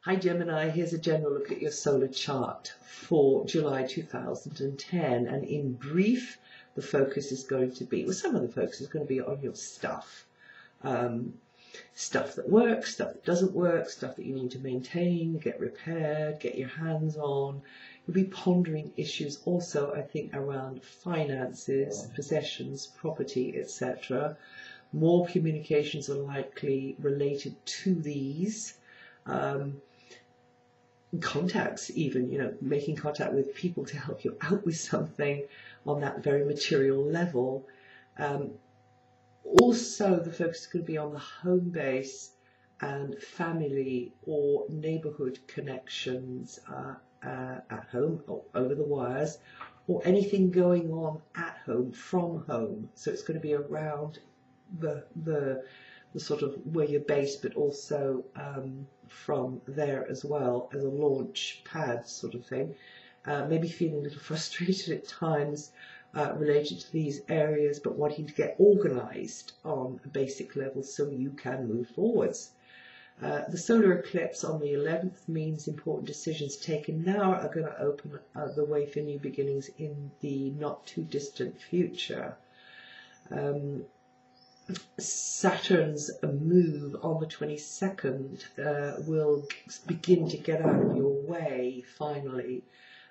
Hi Gemini, here's a general look at your solar chart for July 2010, and in brief the focus is going to be, well, some of the focus is going to be on your stuff. Stuff that works, stuff that doesn't work, stuff that you need to maintain, get repaired, get your hands on. You'll be pondering issues also, I think, around finances, possessions, property, etc. More communications are likely related to these. Contacts even, you know, making contact with people to help you out with something on that very material level. Also, the focus is going to be on the home base and family or neighborhood connections at home or over the wires, or anything going on at home from home. So it's going to be around the sort of where you're based, but also from there as well, as a launch pad sort of thing. Maybe feeling a little frustrated at times related to these areas, but wanting to get organized on a basic level so you can move forwards. The solar eclipse on the 11th means important decisions taken now are going to open the way for new beginnings in the not too distant future. Saturn's move on the 22nd will begin to get out of your way finally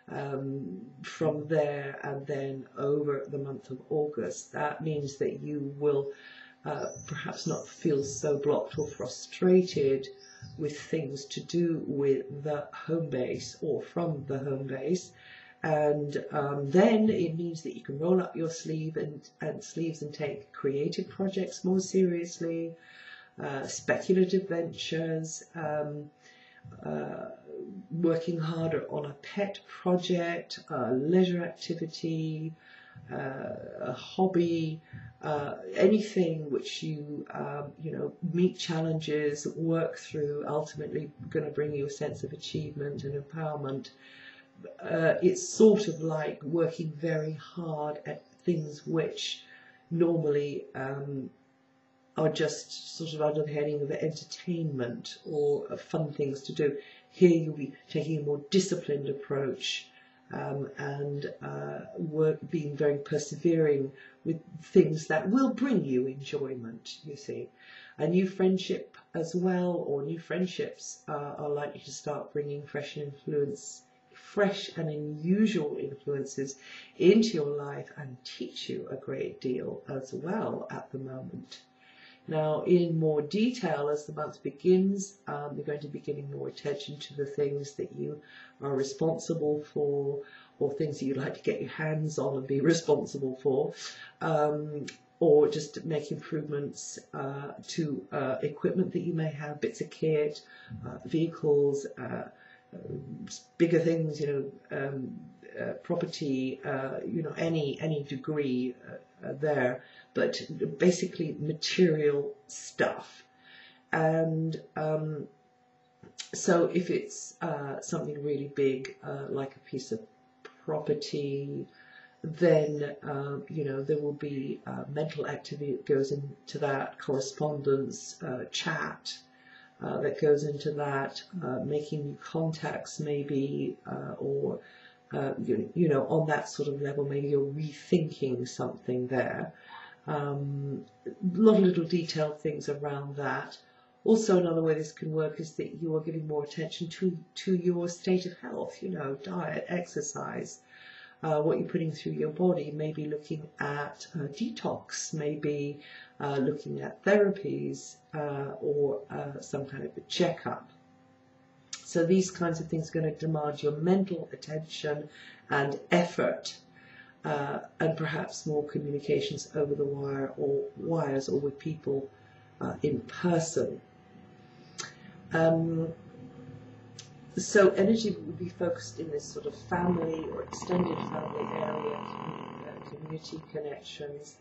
from there, and then over the month of August. That means that you will perhaps not feel so blocked or frustrated with things to do with the home base or from the home base. And then it means that you can roll up your sleeves and take creative projects more seriously, speculative ventures, working harder on a pet project, a leisure activity, a hobby, anything which you meet challenges, work through, ultimately going to bring you a sense of achievement and empowerment. It's sort of like working very hard at things which normally are just sort of under the heading of entertainment or fun things to do. Here you'll be taking a more disciplined approach and being very persevering with things that will bring you enjoyment, you see. A new friendship as well, or new friendships are likely to start bringing fresh and unusual influences into your life and teach you a great deal as well at the moment. Now, in more detail, as the month begins, you're going to be giving more attention to the things that you are responsible for, or things that you'd like to get your hands on and be responsible for, or just make improvements to equipment that you may have, bits of kit, vehicles, bigger things, property, any degree there, but basically material stuff. And so if it's something really big, like a piece of property, then there will be mental activity that goes into that, correspondence, chat, that goes into that, making new contacts maybe, or on that sort of level, maybe you're rethinking something there. A lot of little detailed things around that. Also, another way this can work is that you are giving more attention to your state of health, diet, exercise, what you're putting through your body, maybe looking at detox, maybe looking at therapies, or some kind of a checkup. So these kinds of things are going to demand your mental attention and effort, and perhaps more communications over the wires or with people in person. So energy will be focused in this sort of family or extended family area, community connections,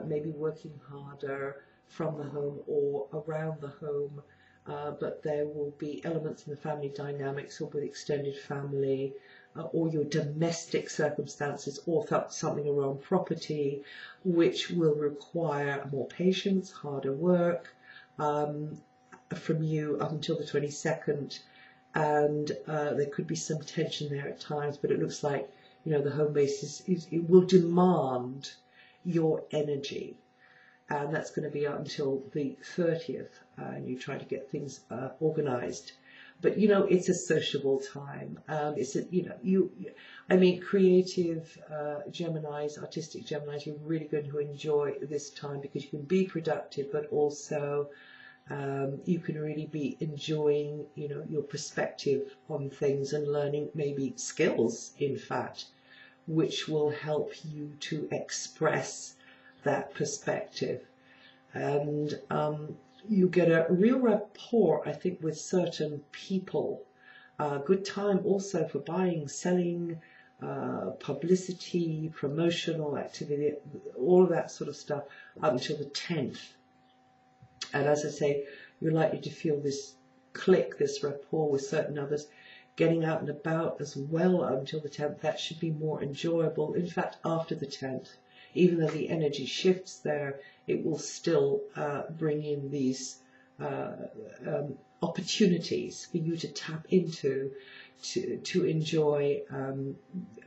maybe working harder from the home or around the home, but there will be elements in the family dynamics or with extended family, or your domestic circumstances, or something around property, which will require more patience, harder work from you up until the 22nd, and there could be some tension there at times, but it looks like, you know, the home base it will demand your energy, and that's going to be up until the 30th, and you try to get things organized. But, you know, it's a sociable time. It's a, you know, I mean, creative Geminis, artistic Geminis, you're really going to enjoy this time because you can be productive, but also you can really be enjoying, you know, your perspective on things and learning maybe skills, in fact, which will help you to express that perspective. And you get a real rapport, I think, with certain people. Good time also for buying, selling, publicity, promotional activity, all of that sort of stuff up until the 10th. And as I say, you're likely to feel this click, this rapport with certain others. Getting out and about as well until the 10th, that should be more enjoyable. In fact, after the 10th, even though the energy shifts there, it will still bring in these opportunities for you to tap into, to enjoy,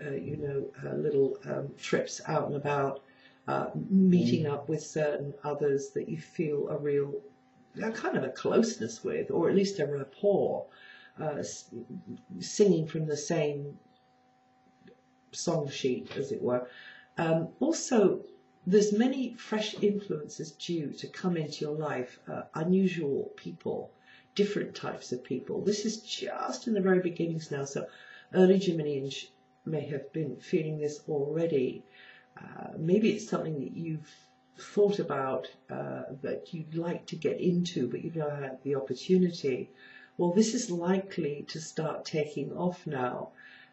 you know, little trips out and about, meeting up with certain others that you feel a real, kind of a closeness with, or at least a rapport, singing from the same song sheet, as it were. Also, there's many fresh influences due to come into your life, unusual people, different types of people. This is just in the very beginnings now, so early Geminians may have been feeling this already. Maybe it's something that you've thought about that you'd like to get into, but you've never had the opportunity. Well, this is likely to start taking off now.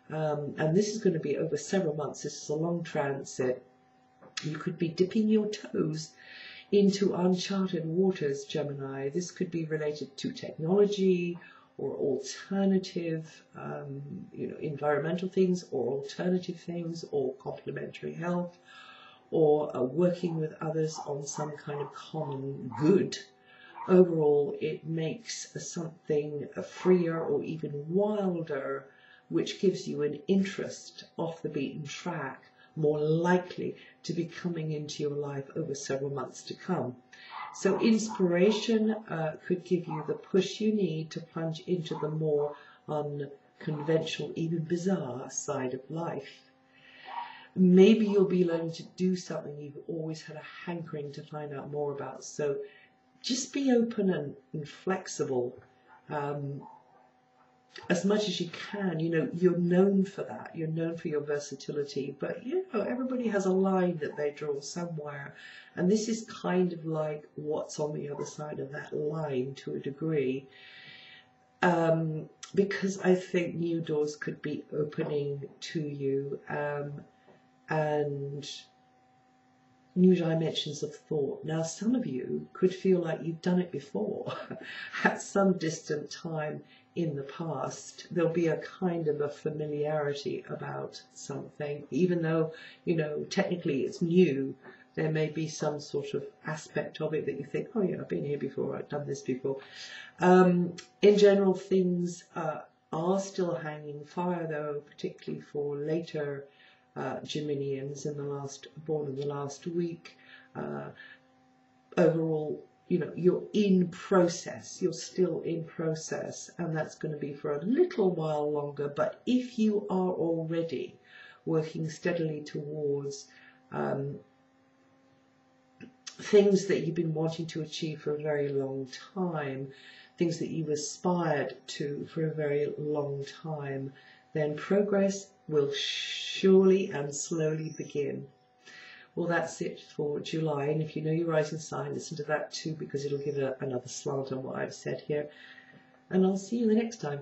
And this is going to be over several months. This is a long transit. You could be dipping your toes into uncharted waters, Gemini. This could be related to technology or alternative, you know, environmental things, or alternative things, or complementary health, or working with others on some kind of common good. Overall, it makes something freer or even wilder, which gives you an interest off the beaten track, more likely to be coming into your life over several months to come. So inspiration could give you the push you need to plunge into the more unconventional, even bizarre side of life. Maybe you'll be learning to do something you've always had a hankering to find out more about. So just be open and flexible. As much as you can. You know, you're known for that. You're known for your versatility, but you know, everybody has a line that they draw somewhere, and this is kind of like what's on the other side of that line to a degree, because I think new doors could be opening to you, and new dimensions of thought. Now, some of you could feel like you've done it before at some distant time in the past. There'll be a kind of a familiarity about something, even though, you know, technically it's new. There may be some sort of aspect of it that you think, oh yeah, I've been here before, I've done this before. In general, things are still hanging fire, though, particularly for later Geminians born in the last week. Overall, you know, you're in process, you're still in process, and that's going to be for a little while longer. But if you are already working steadily towards things that you've been wanting to achieve for a very long time, things that you've aspired to for a very long time, then progress will surely and slowly begin. Well, that's it for July, and if you know your rising sign, listen to that too, because it'll give another slant on what I've said here. And I'll see you the next time.